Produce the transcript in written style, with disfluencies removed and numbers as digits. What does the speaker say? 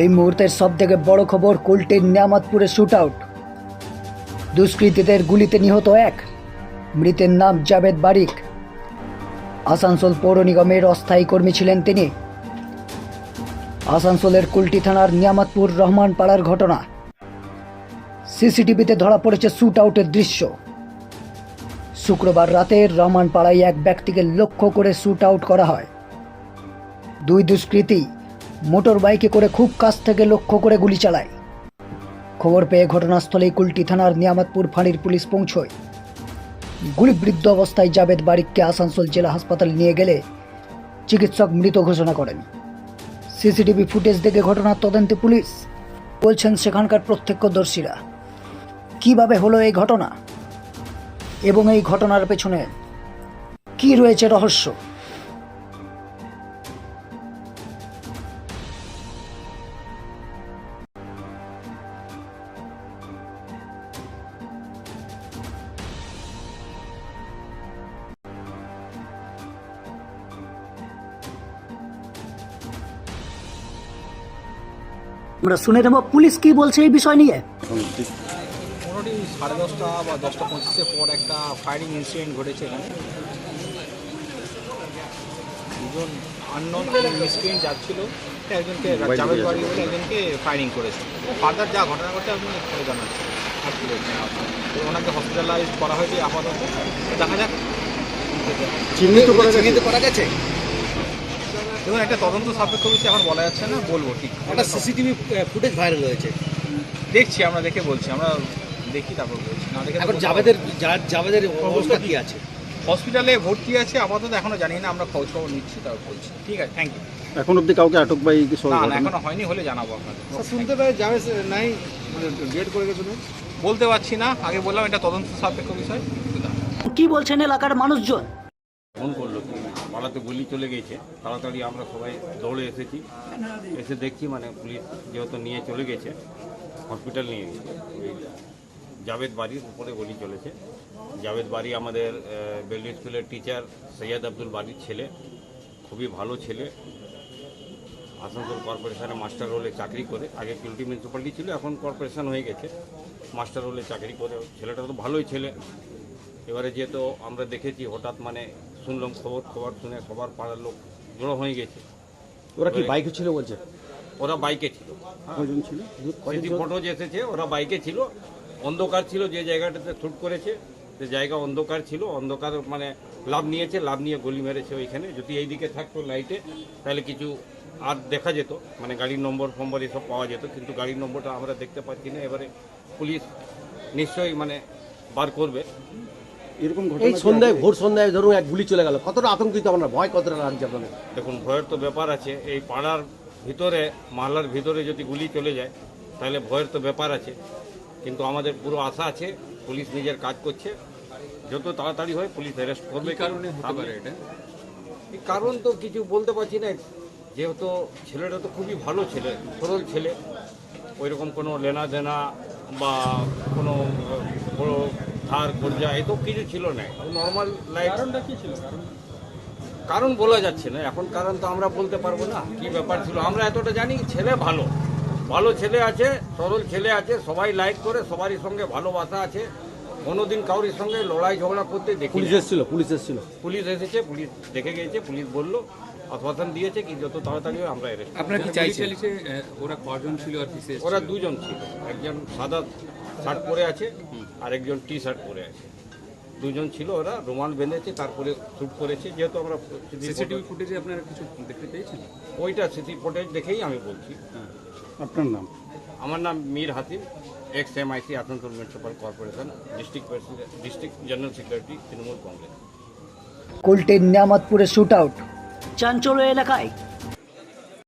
এই মুহূর্তের সবথেকে বড় খবর কুলটির নিয়ামতপুরে শুট আউট। দুষ্কৃতীদের গুলিতে নিহত এক, মৃতের নাম জাবেদ বারিক। আসানসোল পৌর নিগমের অস্থায়ী কর্মী ছিলেন তিনি। আসানসোলের কুলটি থানার নিয়ামতপুর রহমান পাড়ার ঘটনা। সিসিটিভিতে ধরা পড়েছে শুট আউটের দৃশ্য। শুক্রবার রাতে রহমান পাড়ায় এক ব্যক্তিকে লক্ষ্য করে শুট আউট করা হয়। দুই দুষ্কৃতী মোটর বাইকে করে খুব কাছ থেকে লক্ষ্য করে গুলি চালায়। খবর পেয়ে ঘটনাস্থলে কুলটি থানার নিয়ামতপুর ফাঁড়ির পুলিশ পৌঁছয়। গুলিবিদ্ধ অবস্থায় জাবেদ বারিককে আসানসোল জেলা হাসপাতালে নিয়ে গেলে চিকিৎসক মৃত ঘোষণা করেন। সিসিটিভি ফুটেজ দেখে ঘটনার তদন্তে পুলিশ। বলছেন সেখানকার প্রত্যক্ষদর্শীরা। কিভাবে হলো এই ঘটনা এবং এই ঘটনার পেছনে কি রয়েছে রহস্য? আমরা শুনে নেব পুলিশ কি বলছে এই বিষয় নিয়ে। মোটামুটি 10:30 বা 10:25 পর একটা ফায়ারিং ইনসিডেন্ট ঘটেছে এখানে। দুজন আননোন মিসক্রিয়েন্ট যাচ্ছিল, একজনকে জাবেদ বাড়ি বলে একজনকে ফায়ারিং করেছে। ফার্দার যা ঘটনা ঘটে আপনি পরে জানাচ্ছি। তো ওনাকে হসপিটালাইজ করা হয়েছে আপাতত। দেখা যাক চিহ্নিত করা গেছে। দেখুন, একটা তদন্ত সাপেক্ষ বিষয় এখন বলা যাচ্ছে না, বলবো ঠিক। একটা সিসিটিভি ফুটেজ ভাইরাল হয়েছে, দেখছি, আমরা দেখে বলছি, আমরা দেখি তারপর বলছি। না দেখে এখন জাবেদের অবস্থা কি আছে? হসপিটালে ভর্তি আছে আপাতত, এখনো জানি না, আমরা খোঁজ খবর নিচ্ছি, তারপর বলছি। ঠিক আছে, থ্যাংক ইউ। এখন অবধি কাউকে আটক বা এই কিছু না এখনো হয়নি, হলে জানাবো আপনাদের। শুনতে পাই জাবেদ নাই, মানে ডেট করে গেছিল, বলতে পারছি না, আগে বললাম এটা তদন্ত সাপেক্ষ বিষয়। কি বলছেন এলাকার মানুষজন? ফোন করলো কি পালাতে গুলি চলে গেছে, তাড়াতাড়ি আমরা সবাই দৌড়ে এসেছি। এসে দেখছি মানে পুলিশ যেহেতু নিয়ে চলে গেছে, হসপিটাল নিয়ে গেছে। ওই জাবেদ বাড়ির উপরে গুলি চলেছে। জাবেদ বাড়ি আমাদের বেলডি স্কুলের টিচার সৈয়দ আব্দুল বাড়ির ছেলে, খুবই ভালো ছেলে। আসানসোল কর্পোরেশনে মাস্টার রোলে চাকরি করে, আগে কুলটি মিউনিসিপ্যালিটি ছিল, এখন কর্পোরেশন হয়ে গেছে। মাস্টার রোলে চাকরি করে, ছেলেটা তো ভালোই ছেলে। এবারে যেহেতু আমরা দেখেছি, হঠাৎ মানে শুনলাম খবর শুনে সবার পাড়ার লোক জড়ো হয়ে গেছে। ওরা কি বাইকে ছিল বলছে? ওরা বাইকে ছিল, কয়জন ছিল? ফটো যে এসেছে ওরা বাইকে ছিল। অন্ধকার ছিল, যে জায়গাটাতে শ্যুট করেছে সে জায়গা অন্ধকার ছিল। অন্ধকার মানে লাভ নিয়ে গুলি মেরেছে ওইখানে। যদি এইদিকে থাকতো লাইটে তাহলে কিছু আর দেখা যেত, মানে গাড়ির নম্বর এসব পাওয়া যেত, কিন্তু গাড়ির নম্বরটা আমরা দেখতে পাচ্ছি না। এবারে পুলিশ নিশ্চয়ই মানে বার করবে। এরকম এই সন্ধ্যায়, ভোর সন্ধ্যায় ধরুন এক গুলি চলে গেল, কতটা আতঙ্কিত আপনার, ভয় কতটা লাগছে আপনাদের? দেখুন, ভয়ের তো ব্যাপার আছে। এই পাড়ার ভিতরে, মহল্লার ভিতরে যদি গুলি চলে যায় তাহলে ভয়ের তো ব্যাপার আছে। কিন্তু আমাদের পুরো আশা আছে, পুলিশ নিজের কাজ করছে, যত তাড়াতাড়ি হয় পুলিশ অ্যারেস্ট করবে। কারণে হতে পারে এটা? এই কারণ তো কিছু বলতে পারছি না, যেহেতু ছেলেটা তো খুবই ভালো ছেলে, সরল ছেলে, ওইরকম কোনো লেনা দেনা বা কোনো বড় ধার কর্জা এসব কিছু ছিল না। Normal life. কারণটা কি ছিল? কারণ বলা যাচ্ছে না এখন, কারণ তো আমরা বলতে পারবো না কি ব্যাপার ছিল। আমরা এতটা জানি ছেলে ভালো ছেলে আছে, সরল ছেলে আছে, সবাই লাইক করে, সবারই সঙ্গে ভালোবাসা আছে, কোনোদিন কারোর সঙ্গে লড়াই ঝগড়া করতে দেখি। পুলিশ এসেছে, পুলিশ এসেছে, পুলিশ দেখে গিয়েছে, পুলিশ বললো, আশ্বাসন দিয়েছে কি যত তাড়াতাড়ি আমরা অ্যারেস্ট। আপনারা কি চাইছেন? ওরা কজন ছিল আর কি? ওরা দুজন ছিল, একজন সাদা শার্ট পরে আছে আর একজন টি শার্ট পরে আছে। দুজন ছিল, ওরা রুমাল বেঁধেছে, তারপরে শ্যুট করেছে। যেহেতু আমরা সিসিটিভি ফুটেজে আপনারা কিছু দেখতে পেয়েছেন? ওইটা সিসি ফুটেজ দেখেই আমি বলছি। আপনার নাম? আমার নাম Mir Hatim, ex MIC Asansol municipal corporation, district general secretary, Trinamool Congress. কুলটির নিয়ামতপুরে শুট আউট, চাঞ্চল্য এলাকায়।